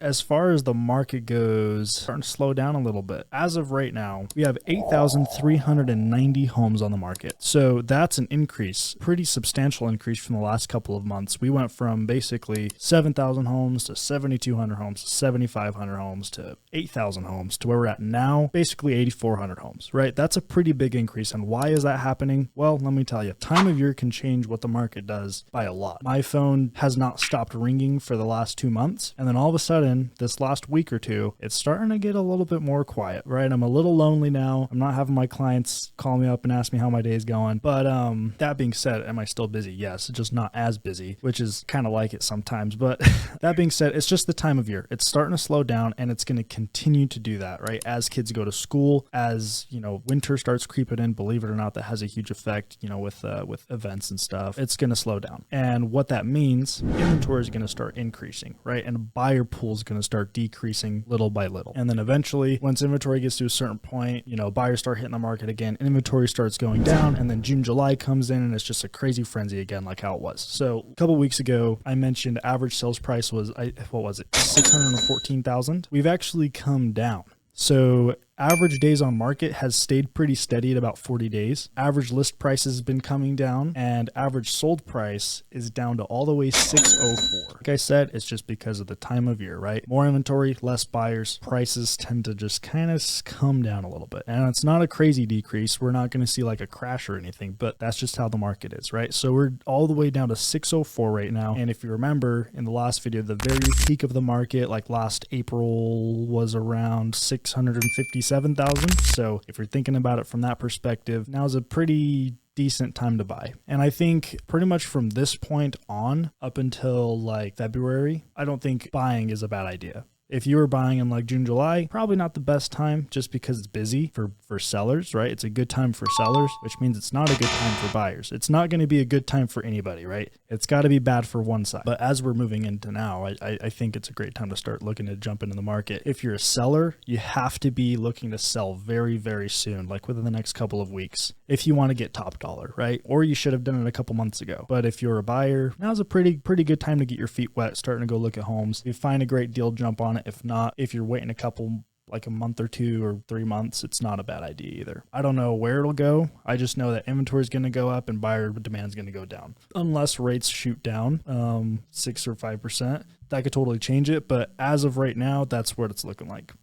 As far as the market goes, starting to slow down a little bit. As of right now, we have 8,390 homes on the market. So that's an increase, pretty substantial increase from the last couple of months. We went from basically 7,000 homes to 7,200 homes to 7,500 homes to 8,000 homes to where we're at now, basically 8,400 homes, right? That's a pretty big increase. And why is that happening? Well, let me tell you, time of year can change what the market does by a lot. My phone has not stopped ringing for the last 2 months. And then all of a sudden, this last week or two, it's starting to get a little bit more quiet, right? I'm a little lonely now. I'm not having my clients call me up and ask me how my day is going. But that being said, am I still busy? Yes, just not as busy, which is kind of like it sometimes. But that being said, it's just the time of year. It's starting to slow down, and it's going to continue to do that, right? As kids go to school, as winter starts creeping in, believe it or not, that has a huge effect, with events and stuff. It's going to slow down. And what that means, inventory is going to start increasing, right? And buyer pool is going to start decreasing little by little. And then eventually, once inventory gets to a certain point, buyers start hitting the market again, inventory starts going down, and then June, July comes in, and it's just a crazy frenzy again, like how it was. So a couple weeks ago, I mentioned average sales price was, what was it, 614,000. We've actually come down. So average days on market has stayed pretty steady at about 40 days. Average list price has been coming down, and average sold price is down to all the way 604. Like I said, it's just because of the time of year, right? More inventory, less buyers, prices tend to just kind of come down a little bit. And it's not a crazy decrease. We're not going to see like a crash or anything, but that's just how the market is, right? So we're all the way down to 604 right now. And if you remember in the last video, the very peak of the market, like last April, was around 657,000. So if you're thinking about it from that perspective, now's a pretty decent time to buy. And I think pretty much from this point on up until like February, I don't think buying is a bad idea. If you were buying in like June, July, probably not the best time just because it's busy for sellers, right? It's a good time for sellers, which means it's not a good time for buyers. It's not going to be a good time for anybody, right? It's got to be bad for one side. But as we're moving into now, I think it's a great time to start looking to jump into the market. If you're a seller, you have to be looking to sell very, very soon, like within the next couple of weeks, if you want to get top dollar, right? Or you should have done it a couple months ago. But if you're a buyer, now's a pretty good time to get your feet wet, starting to go look at homes. If you find a great deal, jump on it. If not, if you're waiting like a month or 2 or 3 months, it's not a bad idea either. I don't know where it'll go. I just know that inventory is going to go up and buyer demand is going to go down. Unless rates shoot down 6 or 5%, that could totally change it. But as of right now, that's what it's looking like.